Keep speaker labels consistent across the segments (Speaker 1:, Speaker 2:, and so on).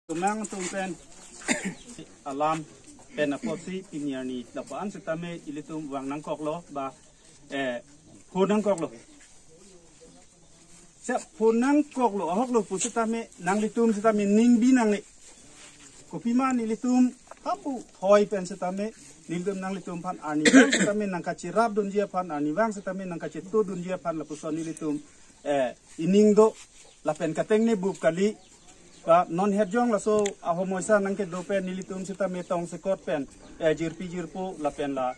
Speaker 1: ตุมังตุมเป็นอารามเป็นอพอสีปิญญาณีดับอันสตาเมอิลิตุมวังนังกอกโลบาพูนังกอกโลเสพูนังกอกโลฮอกโลปุสตาเมนังลิตุมสตาเมนิงบีนังนี่กุพิมานิลิตุมฮับบุทอยเป็นสตาเมนิลตุมนังลิตุมพันอานิวังสตาเมนังกัจจิรับดุนเจียพันอานิวังสตาเมนังกัจจิตุดุนเจียพันละปุสอนิลิตุมอินิงโดละเป็นกระเตงเนบุบกะลิnon herjong la so ahomoisa nang ke dopen nilitum sita metong sekot pen jirpu la pen la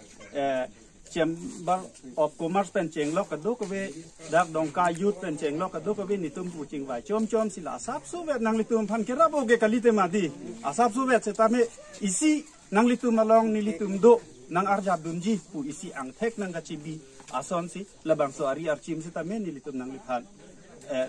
Speaker 1: chamber of commerce pen cheng lok ka do ko ve dak dong ka youth pen cheng lok ka do ko ve nitum pu ching vai chom sila sap su ve nang litum phan ke rabo ge kalite madi asap su ve sita me isi nang litum along nilitum do nang arjab dunji pu isi ang thek nang ka chibi ason si labang so ari archim sita me nilitum nang lithan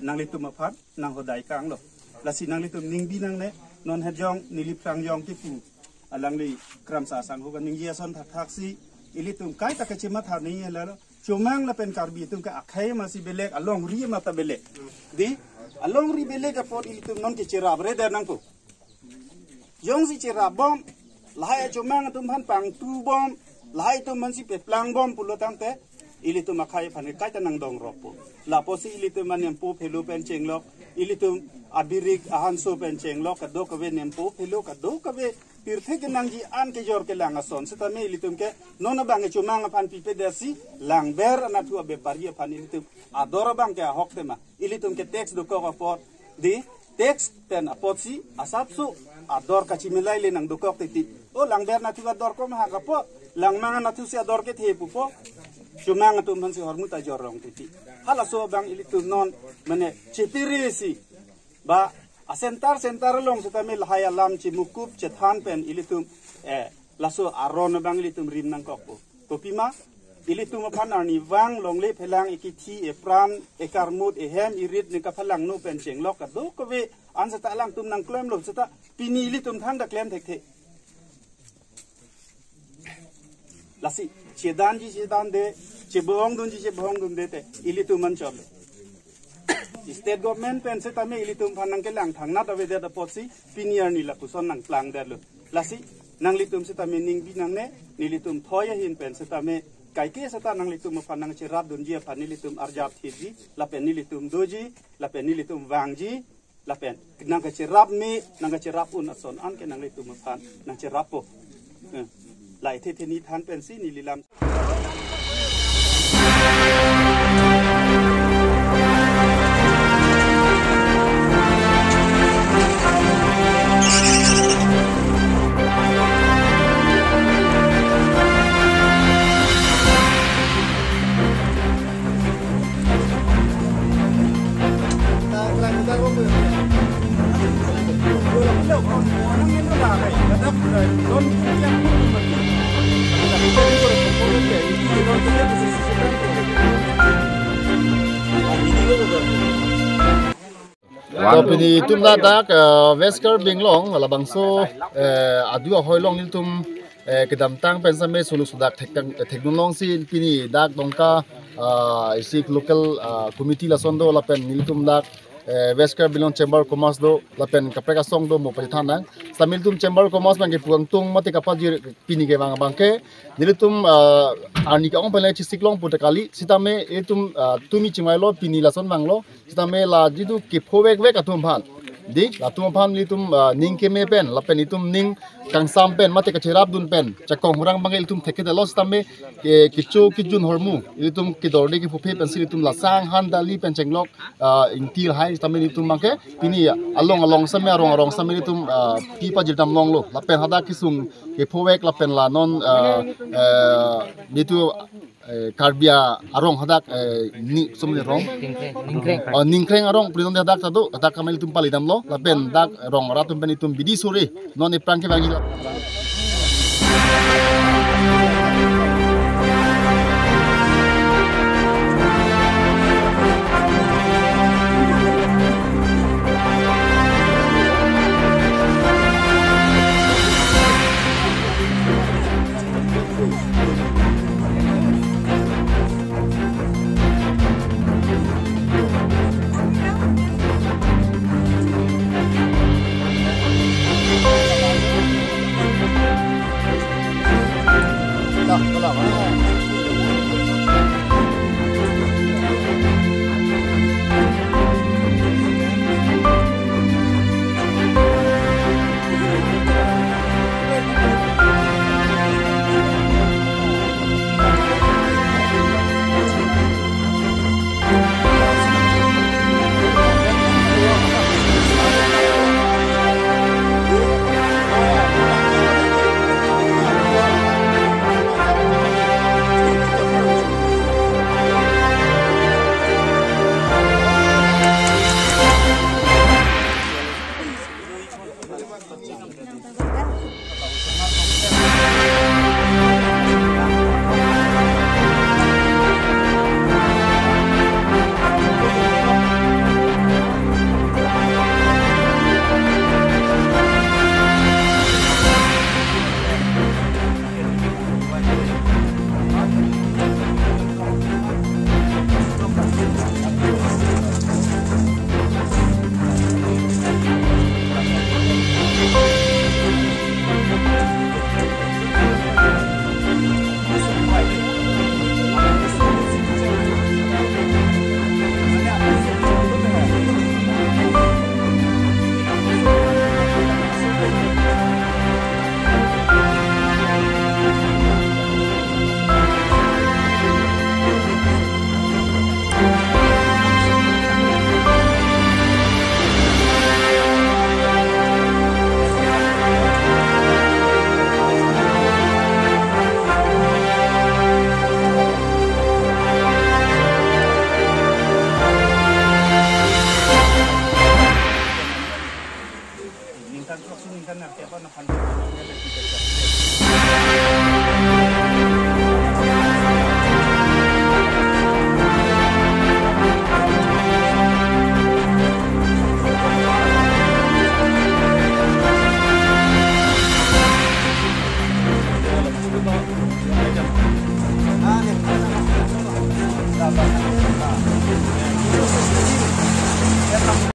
Speaker 1: nang litum aphat nang hodai kang lo lasi nang litum ning binang ne non herjong nilip sang yong tipu alang li kram sa sang ho ning ye son thak si ilitum kai ta kachima tha ni la chumang la pen karbi tum ka akhai ma si belek along ri ma ta belek di along ri belek ka pod ilitum non ke chira bre der nang pu yong si chira bom lai chumang tum han pang tu bom lai tum man si pe plang bom pulo tang te ilitum akhai phan kai ta nang dong rop pu la po si ilitum man yam pu phelu pen cheng lok ilitum abirik ahan so pen cheng lok ka do ka ve nem pu phelu ka do ka ve pirthe ke nang ji an ke jor ke lang ason sita me ilitum ke nona bang e chumang phan pi pe desi lang ber na tu be bari phan ilitum adora bang ke hok tema ilitum ke text do ko pot di text pen apotsi asapsu ador ka chimilai le nang do ko ti o lang ber na tu ador ko ma ka pot lang mang na tu se ador ke the pu po chumang tu man si hormu ta jorong ti hala so bang ilitum non mane chipirisi ba asentar long sa tamil hayalam chi mukup chethan pen ilitum laso aron bang ilitum rim nang kokpo kopima ilitum phan arni wang longle phelang ikithi e pran e karmut e hem irit ni ka phalang no pen cheng lok ka do ko ve an sa ta lang tum nang klem lo sa ta pini ilitum than da klem thek the lasi chedan de chebong dun de te ilitum man chob state government pen se tame ilitum phanang ke lang thang na ta ve da potsi pinier ni la puson nang plang der lo lasi nang litum se tame ning bi nang ne nilitum thoya hin pen se tame kai ke se ta nang litum phanang che rab dun ji phan nilitum arjab thiji la pen nilitum doji la pen nilitum wangji la pen nang ka che rab mi nang ka che rab un ason an ke nang litum phan nang che rab po lai the ni than pen si ni lilam
Speaker 2: Pini tum da dak Wesker Binglong la bangso adu hoi long nil tum kedam tang pensame sulu sudak teknolong si pini dak dongka isik local committee la sondo la pen nil tum dak Wesker Binglong Chamber Commerce do la pen kapreka song do mo palithanang samil tum Chamber Commerce bang ke puang tung mati kapajir pini ke bang bangke nil tum ani ka ong pele chisiklong putakali sitame etum tumi chimailo pini la son manglo sitame la jidu ke phowek wek atum phan di la tum phan li tum ning ke me pen la pen itum ning kang sam pen mate ka chirap dun pen chakong hurang bangel tum theke de los tame ke kichu kijun hormu itum ki dorde ki phuphe pen si tum la sang han dali pen chenglok intil hai tame itum mangke pini along same arong same itum pi pa jirdam long lo la pen hada kisung ke phowek la pen la non nitu karbia arong hadak ni somni rong ningkreng arong pridon hadak tadu hadak kamel tum palidam lo lapen dak rong ratum pen itum bidi sore non e prangke bangi
Speaker 1: kan tuak sini kan nak apa nak pandai